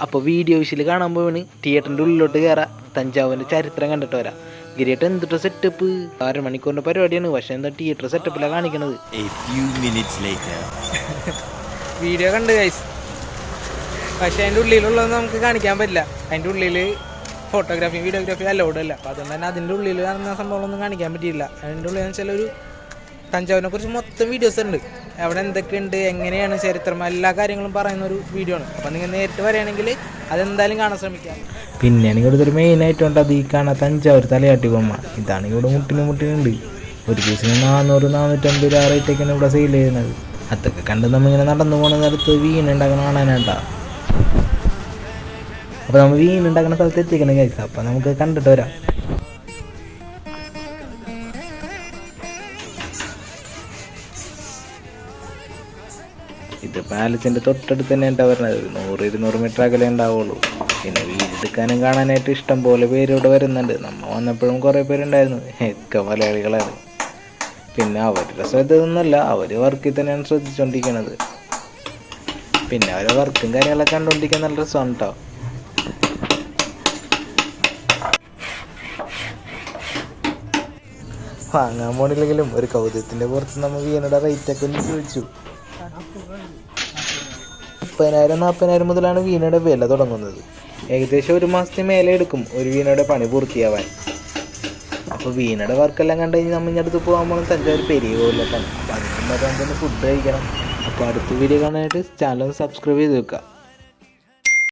അപ്പോൾ വീഡിയോ വിഷയിൽ കാണാൻ പോവാണ്. തിയേറ്ററിൻ്റെ ഉള്ളിലോട്ട് കയറാം, തഞ്ചാവൂരിൻ്റെ ചരിത്രം കണ്ടിട്ട് വരാം. ഗിരിയേട്ടൻ എന്തിട്ട് സെറ്റപ്പ്, 6 മണിക്കൂറിൻ്റെ പരിപാടിയാണ്. പക്ഷേ എന്താ തിയേറ്റർ സെറ്റപ്പിലാണ് കാണിക്കണത്. വീഡിയോ കണ്ട് ഗൈസ്, പക്ഷേ അതിൻ്റെ ഉള്ളിലുള്ളത് നമുക്ക് കാണിക്കാൻ പറ്റില്ല. അതിൻ്റെ ഉള്ളിൽ ഫോട്ടോഗ്രാഫി വീഡിയോഗ്രാഫി അലൗഡ് അല്ല. അപ്പോൾ അതുകൊണ്ട് തന്നെ അതിൻ്റെ ഉള്ളിൽ കാണുന്ന സംഭവങ്ങളൊന്നും കാണിക്കാൻ പറ്റിയില്ല. അതിൻ്റെ ഉള്ളിൽ എന്ന് വെച്ചാൽ ഒരു തഞ്ചാവൂരിനെ കുറിച്ച് മൊത്തം വീഡിയോസ് ഉണ്ട്. അവിടെ എന്തൊക്കെയുണ്ട്, എങ്ങനെയാണ് ചരിത്രം, എല്ലാ കാര്യങ്ങളും പറയുന്ന ഒരു വീഡിയോ ആണ്. അപ്പോൾ നിങ്ങൾ നേരിട്ട് വരികയാണെങ്കിൽ അതെന്തായാലും കാണാൻ ശ്രമിക്കാം. പിന്നെയാണെങ്കിൽ ഇവിടെ ഒരു മെയിനായിട്ടുണ്ട് അത് ഈ കാണാൻ തഞ്ചാവൂർ തലയാട്ടി ബൊമ്മ. ഇതാണെങ്കിൽ ഇവിടെ മുട്ടിനുണ്ട്. ഒരു പീസിന് 400-450 രൂപ റേറ്റൊക്കെയാണ് ഇവിടെ സെയിൽ ചെയ്യുന്നത്. അതൊക്കെ കണ്ട് നമ്മളിങ്ങനെ നടന്നു പോകുന്ന നേരത്ത് വീണുണ്ടാക്കണ കാണാനായിട്ടാ. അപ്പോൾ നമ്മൾ വീണുണ്ടാക്കുന്ന സ്ഥലത്ത് എത്തിക്കണം കഴിച്ച. അപ്പോൾ നമുക്ക് കണ്ടിട്ട് വരാം. ഇത് പാലസിൻ്റെ തൊട്ടടുത്ത് തന്നെ ഉണ്ടാ വരുന്നത്. 100-200 മീറ്റർ അകലെ ഉണ്ടാവുള്ളൂ. പിന്നെ വീടെടുക്കാനും കാണാനായിട്ട് ഇഷ്ടം പോലെ പേര് ഇവിടെ വരുന്നുണ്ട്. നമ്മൾ വന്നപ്പോഴും കുറേ പേരുണ്ടായിരുന്നു, ഒക്കെ മലയാളികളാണ്. പിന്നെ അവരുടെ ശ്രദ്ധ ഒന്നുമല്ല, അവർ വർക്കിൽ തന്നെയാണ് ശ്രദ്ധിച്ചുകൊണ്ടിരിക്കുന്നത്. പിന്നെ അവരെ വർക്കും കാര്യങ്ങളൊക്കെ കണ്ടുകൊണ്ടിരിക്കാൻ നല്ല രസമാണ് കേട്ടോ. വാങ്ങാൻ പോണില്ലെങ്കിലും ഒരു കൗതുകത്തിൻ്റെ പുറത്ത് നമ്മൾ വീണയുടെ റേറ്റൊക്കെ ഒന്ന് ചോദിച്ചു. 30,000-40,000 മുതലാണ് വീണയുടെ വില തുടങ്ങുന്നത്. ഏകദേശം 1 മാസത്തിന് മേലെ എടുക്കും ഒരു വീണയുടെ പണി പൂർത്തിയാവാൻ. അപ്പോൾ വീണയുടെ വർക്കെല്ലാം കണ്ടു കഴിഞ്ഞാൽ നമ്മൾ അടുത്ത് പോകാൻ പോകണം തഞ്ചാവൂർ പെരിയ പോലെട്ടാണ്. അപ്പോൾ അതിന് മുമ്പ് ഫുഡ് കഴിക്കണം. അപ്പോൾ അടുത്ത വീഡിയോ കാണാനായിട്ട് ചാനൽ സബ്സ്ക്രൈബ് ചെയ്ത് വെക്കുക.